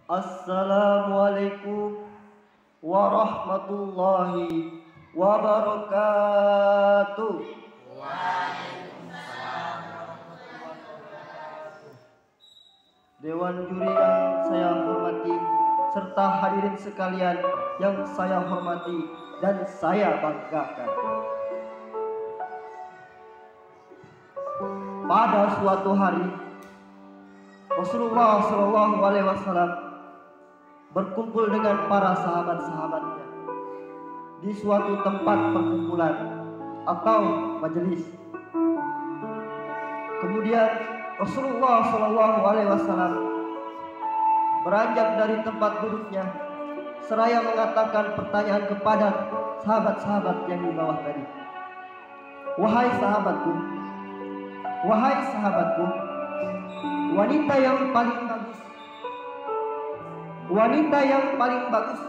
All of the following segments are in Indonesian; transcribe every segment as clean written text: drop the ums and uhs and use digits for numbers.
Assalamualaikum warahmatullahi wabarakatuh. Dewan juri yang saya hormati serta hadirin sekalian yang saya hormati dan saya banggakan. Pada suatu hari Rasulullah SAW berkumpul dengan para sahabat-sahabatnya di suatu tempat perkumpulan atau majelis. Kemudian Rasulullah SAW beranjak dari tempat duduknya seraya mengatakan pertanyaan kepada sahabat-sahabat yang di bawah tadi. Wahai sahabatku, wanita yang paling bagus,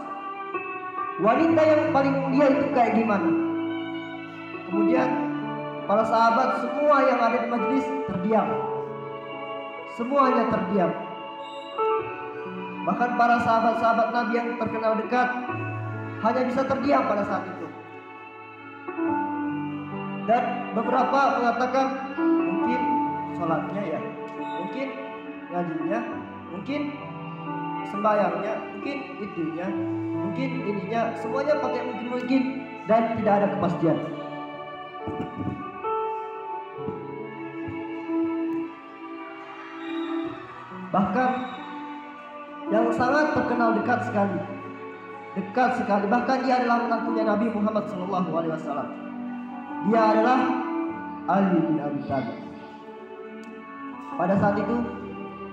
wanita yang paling mulia itu kayak gimana? Kemudian para sahabat semua yang ada di majelis terdiam. Semuanya terdiam. Bahkan para sahabat-sahabat Nabi yang terkenal dekat hanya bisa terdiam pada saat itu. Dan beberapa mengatakan mungkin sholatnya ya, mungkin ngajinya, mungkin sembayangnya, mungkin itunya, mungkin ininya, semuanya pakai mungkin dan tidak ada kepastian. Bahkan yang sangat terkenal dekat sekali, bahkan dia adalah menantunya Nabi Muhammad SAW. Dia adalah Ali bin Abi Thalib. Pada saat itu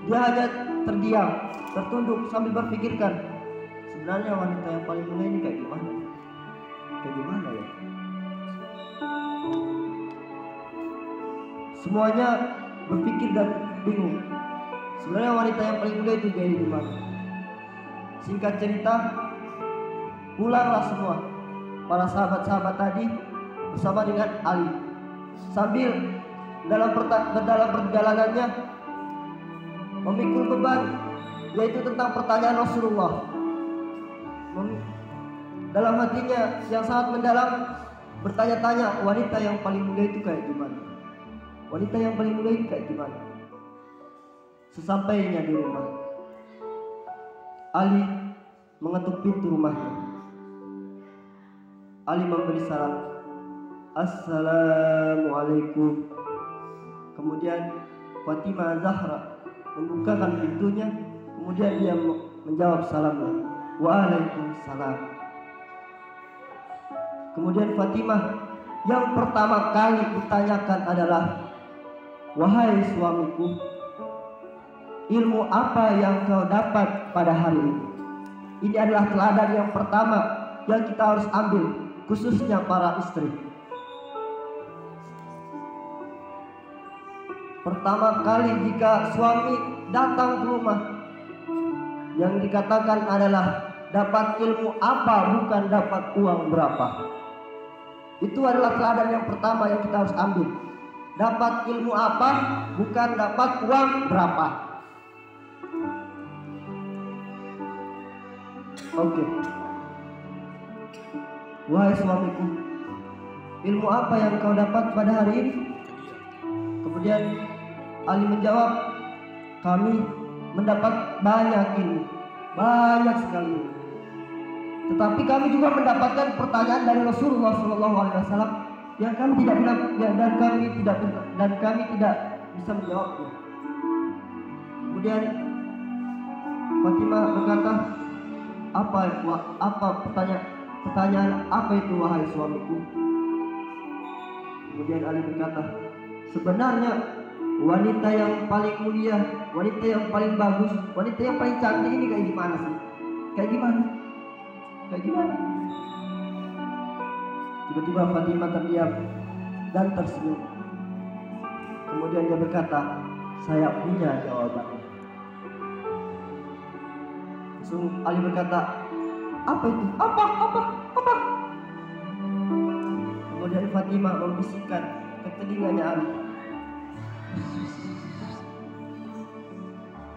dia hanya terdiam, tertunduk sambil berpikirkan, sebenarnya wanita yang paling mulia ini kayak gimana? Kayak gimana ya? Semuanya berpikir dan bingung. Sebenarnya wanita yang paling mulia itu kayak gimana? Singkat cerita, pulanglah semua para sahabat-sahabat tadi bersama dengan Ali. Sambil dalam perjalanannya memikul beban, yaitu tentang pertanyaan Rasulullah. Dalam hatinya yang sangat mendalam bertanya-tanya, wanita yang paling mulia itu kayak gimana? Wanita yang paling mulia itu kayak gimana? Sesampainya di rumah, Ali mengetuk pintu rumahnya. Ali memberi salam, Assalamualaikum. Kemudian Fatimah Zahra membukakan pintunya. Kemudian dia menjawab salamnya, Waalaikumsalam. Kemudian Fatimah yang pertama kali ditanyakan adalah, wahai suamiku, ilmu apa yang kau dapat pada hari ini? Ini adalah teladan yang pertama yang kita harus ambil, khususnya para istri. Pertama kali jika suami datang ke rumah, yang dikatakan adalah dapat ilmu apa, bukan dapat uang berapa. Itu adalah teladan yang pertama yang kita harus ambil. Dapat ilmu apa, bukan dapat uang berapa. Oke. Wahai suamiku, ilmu apa yang kau dapat pada hari ini? Kemudian Ali menjawab, kami mendapat banyak ilmu, banyak sekali ilmu. Tetapi kami juga mendapatkan pertanyaan dari Rasulullah SAW yang kami tidak bisa menjawabnya. Kemudian Fatimah berkata, pertanyaan apa itu wahai suamiku? Kemudian Ali berkata, sebenarnya wanita yang paling mulia, wanita yang paling bagus, wanita yang paling cantik ini kayak gimana sih? Kayak gimana? Tiba-tiba Fatimah terdiam dan tersenyum. Kemudian dia berkata, saya punya jawabannya. Langsung Ali berkata, apa itu? Apa? Kemudian Fatimah membisikkan ke telinganya Ali,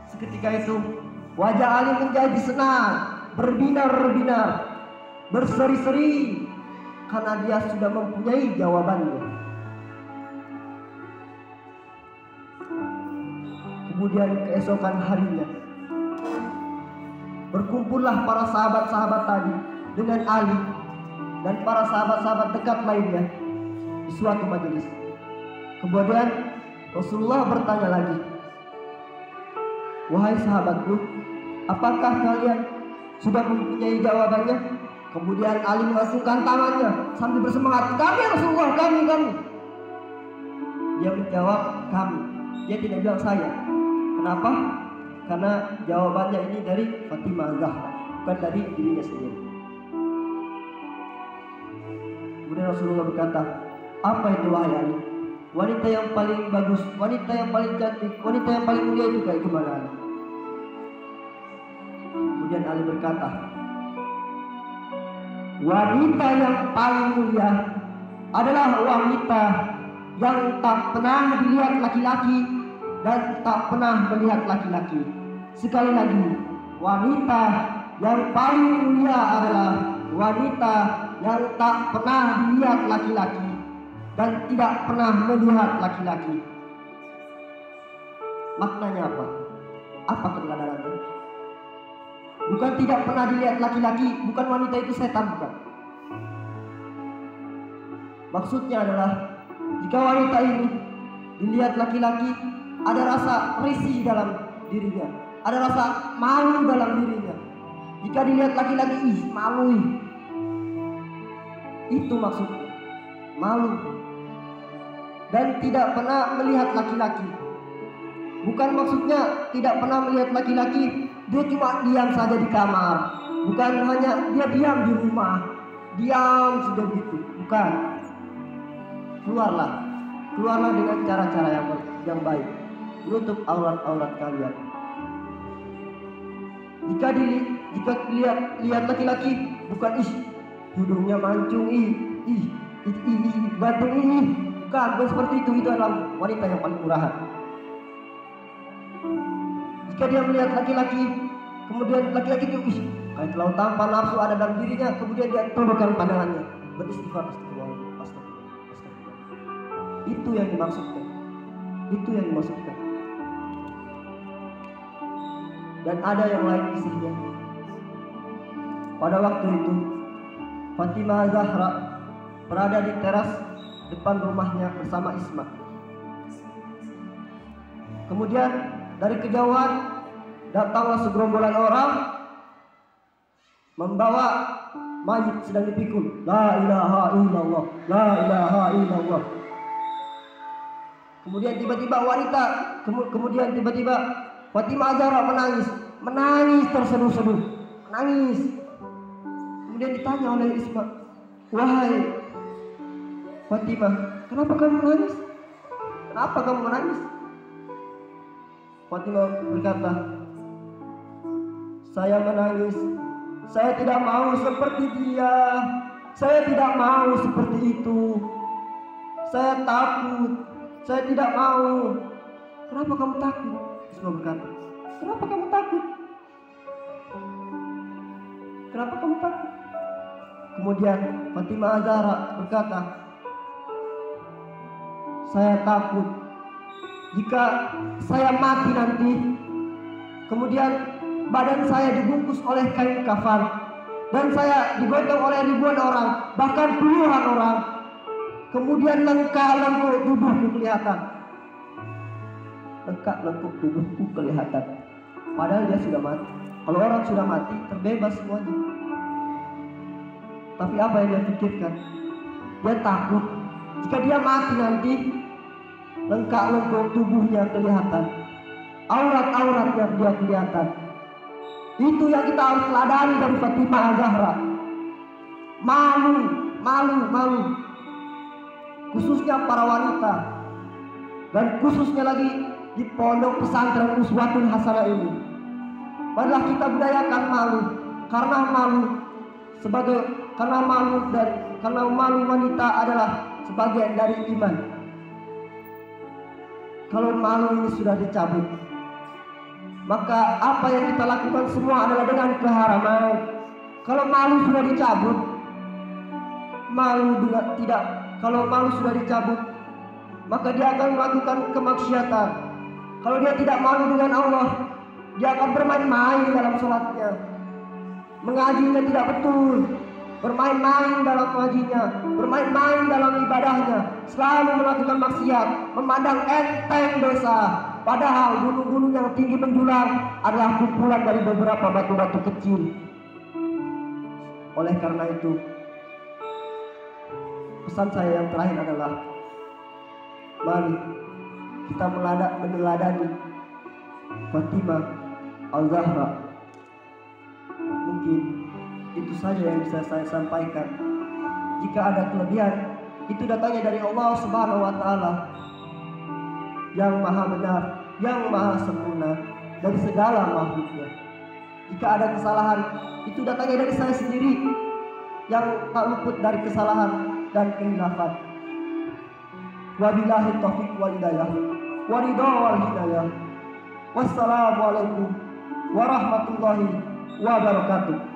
Seketika itu Wajah Ali menjadi senang, berbinar-binar, berseri-seri, karena dia sudah mempunyai jawabannya. Kemudian keesokan harinya, berkumpullah para sahabat-sahabat tadi dengan Ali dan para sahabat-sahabat dekat lainnya di suatu majelis. Kemudian Rasulullah bertanya lagi, "Wahai sahabatku, apakah kalian sudah mempunyai jawabannya?" Kemudian Ali mengacungkan tangannya sambil bersemangat, "Kami Rasulullah, kami." Dia menjawab, "Kami." Dia tidak bilang saya. Kenapa? Karena jawabannya ini dari Fatimah Zahra, bukan dari dirinya sendiri. Kemudian Rasulullah berkata, "Apa itu wahai Ali? Wanita yang paling bagus, wanita yang paling cantik, wanita yang paling mulia itu kayak gimana Ali?" Kemudian Ali berkata, "Wanita yang paling mulia adalah wanita yang tak pernah dilihat laki-laki dan tak pernah melihat laki-laki." Sekali lagi, wanita yang paling mulia adalah wanita yang tak pernah dilihat laki-laki dan tidak pernah melihat laki-laki. Maknanya apa? Apa kebenarannya? Bukan tidak pernah dilihat laki-laki, bukan wanita itu setan, bukan. Maksudnya adalah jika wanita ini dilihat laki-laki, ada rasa risih dalam dirinya, ada rasa malu dalam dirinya. Jika dilihat laki-laki, malu. Itu maksudnya, malu. Dan tidak pernah melihat laki-laki. Bukan maksudnya tidak pernah melihat laki-laki, dia cuma diam saja di kamar. Bukan hanya dia diam di rumah, diam sudah gitu. Bukan. Keluarlah dengan cara-cara yang baik. Menutup aurat-aurat kalian. Jika lihat laki-laki, bukan hidungnya mancung, gantung, bukan seperti itu. Itu adalah wanita yang paling murahan. Jika dia melihat laki-laki, kemudian laki-laki itu kayak terlalu tampan, nafsu ada dalam dirinya, kemudian dia tundukkan pandangannya, beristighfar, astagfirullah. Itu yang dimaksudkan. Dan ada yang lain kisahnya. Pada waktu itu Fatimah Zahra berada di teras depan rumahnya bersama Isma. Kemudian dari kejauhan datanglah segerombolan orang membawa mayit sedang dipikul. La ilaha illallah, la ilaha illallah. Kemudian tiba-tiba Fatimah Zahra menangis terseduh-seduh, menangis. Kemudian ditanya oleh Isma, "Wahai Fatimah, kenapa kamu menangis? Kenapa kamu menangis?" Fatimah berkata, "Saya menangis. Saya tidak mau seperti dia. Saya tidak mau seperti itu. Saya takut. Saya tidak mau." "Kenapa kamu takut?" Isma berkata, "Kenapa kamu takut? Kenapa kamu takut?" Kemudian Fatimah Zahra berkata, "Saya takut jika saya mati nanti, kemudian badan saya dibungkus oleh kain kafan dan saya digotong oleh ribuan orang, bahkan puluhan orang. Kemudian lengkap-lengkup tubuhku kelihatan. Lengkap-lengkup tubuhku kelihatan. Padahal dia sudah mati. Kalau orang sudah mati, terbebas semuanya. Tapi apa yang dia pikirkan? Dia takut jika dia mati nanti, lengkap-lengkup tubuhnya kelihatan, aurat-auratnya dia kelihatan. Itu yang kita harus teladani dari Fatimah Zahra. Malu. Khususnya para wanita, dan khususnya lagi di pondok pesantren Uswatun Hasanah ini. Marilah kita budayakan malu, karena malu wanita adalah sebagian dari iman. Kalau malu ini sudah dicabut, maka apa yang kita lakukan semua adalah dengan keharaman. Kalau malu sudah dicabut, kalau malu sudah dicabut, maka dia akan melakukan kemaksiatan. Kalau dia tidak malu dengan Allah, dia akan bermain-main dalam sholatnya, mengajinya tidak betul, bermain-main dalam mengajinya, bermain-main dalam ibadahnya, selalu melakukan maksiat, memandang enteng dosa. Padahal gunung-gunung yang tinggi menjulang adalah kumpulan dari beberapa batu-batu kecil. Oleh karena itu, pesan saya yang terakhir adalah, mari kita meneladani Fatimah Al-Zahra. Mungkin itu saja yang bisa saya sampaikan. Jika ada kelebihan, itu datangnya dari Allah Subhanahu wa Ta'ala yang maha benar, yang maha sempurna dari segala makhluknya. Jika ada kesalahan, itu datangnya dari saya sendiri yang tak luput dari kesalahan dan kehilafan. Wabillahi taufiq wal hidayah, waridha wal hidayah. Wassalamualaikum warahmatullahi wabarakatuh.